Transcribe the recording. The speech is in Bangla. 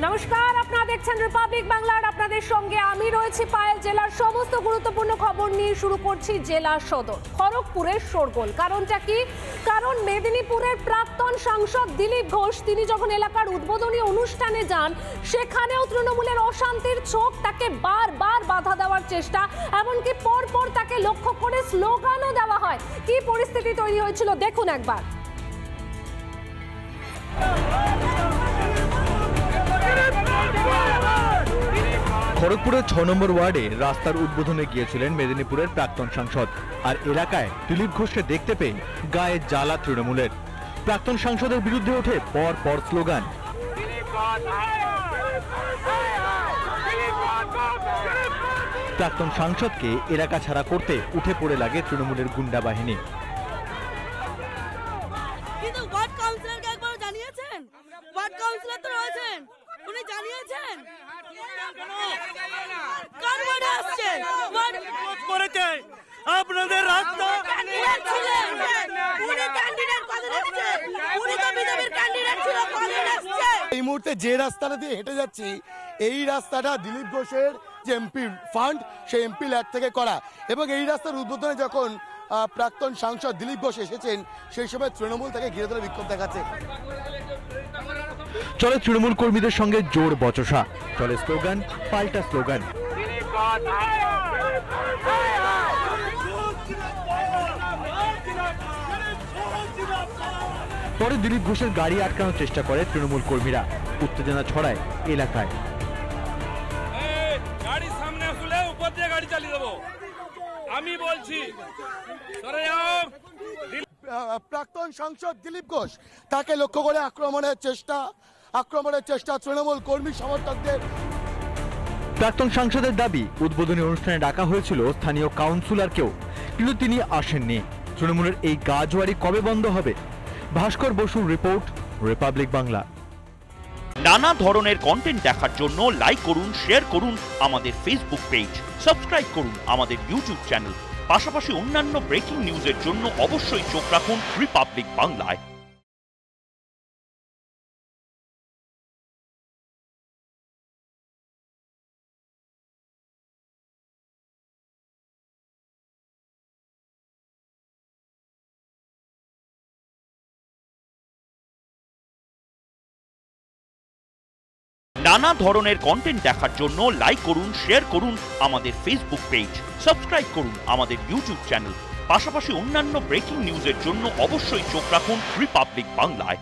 নমস্কার, আপনারা দেখছেন রিপাবলিক বাংলার। আপনাদের সঙ্গে আমি রয়েছি পায়েল। জেলার সমস্ত গুরুত্বপূর্ণ খবর নিয়ে শুরু করছি জেলা সদর খড়গপুরের শোরগোল। কারণটা কি? কারণ মেদিনীপুরের প্রাক্তন সাংসদ দিলীপ ঘোষ তিনি যখন এলাকার উদ্বোধনী অনুষ্ঠানে যান, সেখানেও তৃণমূলের অশান্তির ছোক, তাকে বারবার বাধা দেওয়ার চেষ্টা, এমনকি পরপর তাকে লক্ষ্য করে স্লোগানও দেওয়া হয়। কি পরিস্থিতি তৈরি হয়েছিল দেখুন একবার। খড়গপুরের 6 নম্বর ওয়ার্ডে রাস্তার উদ্বোধনে গিয়েছিলেন মেদিনীপুরের প্রাক্তন সাংসদ। আর এলাকায় দিলীপ ঘোষকে দেখতে পেয়ে গায়ে জ্বালা তৃণমূলের। প্রাক্তন সাংসদের বিরুদ্ধে ওঠে পর পর স্লোগান। প্রাক্তন সাংসদকে এলাকা ছাড়া করতে উঠে পড়ে লাগে তৃণমূলের গুন্ডা বাহিনী। এই মুহূর্তে যে রাস্তাটা দিয়ে হেঁটে যাচ্ছি, এই রাস্তাটা দিলীপ ঘোষের যে এমপি ফান্ড, সেই এমপি ল্যাড থেকে করা। এবং এই রাস্তার উদ্বোধনে যখন প্রাক্তন সাংসদ দিলীপ ঘোষ এসেছেন, সেই সময় তৃণমূল তাকে ঘিরে ধরে বিক্ষোভ দেখাচ্ছে। চলে তৃণমূল কর্মীদের সঙ্গে জোর বচসা, চলে স্লোগান পাল্টা স্লোগান। পরে দিলীপ ঘোষের গাড়ি আটকানোর চেষ্টা করে তৃণমূল কর্মীরা। উত্তেজনা ছড়ায় এলাকায়। গাড়ি সামনে আসলে উপর দিয়ে গাড়ি চালিয়ে দেবো আমি বলছি। প্রাক্তন সাংসদ দিলীপ ঘোষ তাকে লক্ষ্য করে আক্রমণের চেষ্টা তৃণমূল কর্মী সমর্থকদের। প্রাক্তন সাংসদের দাবি, উদ্বোধনী অনুষ্ঠানে ডাকা হয়েছিল স্থানীয় কাউন্সিলরকেও, কিন্তু তিনি আসেননি। তৃণমূলের এই গাজওয়ারি কবে বন্ধ হবে? ভাস্কর বসুর রিপোর্ট, রিপাবলিক বাংলা। নানা ধরনের কন্টেন্ট দেখার জন্য লাইক করুন, শেয়ার করুন আমাদের ফেসবুক পেজ, সাবস্ক্রাইব করুন আমাদের ইউটিউব চ্যানেল। পাশাপাশি অন্যান্য ব্রেকিং নিউজের জন্য অবশ্যই চোখ রাখুন রিপাবলিক বাংলায়। নানা ধরনের কন্টেন্ট দেখার জন্য লাইক করুন, শেয়ার করুন আমাদের ফেসবুক পেজ, সাবস্ক্রাইব করুন আমাদের ইউটিউব চ্যানেল। পাশাপাশি অন্যান্য ব্রেকিং নিউজের জন্য অবশ্যই চোখ রাখুন রিপাবলিক বাংলায়।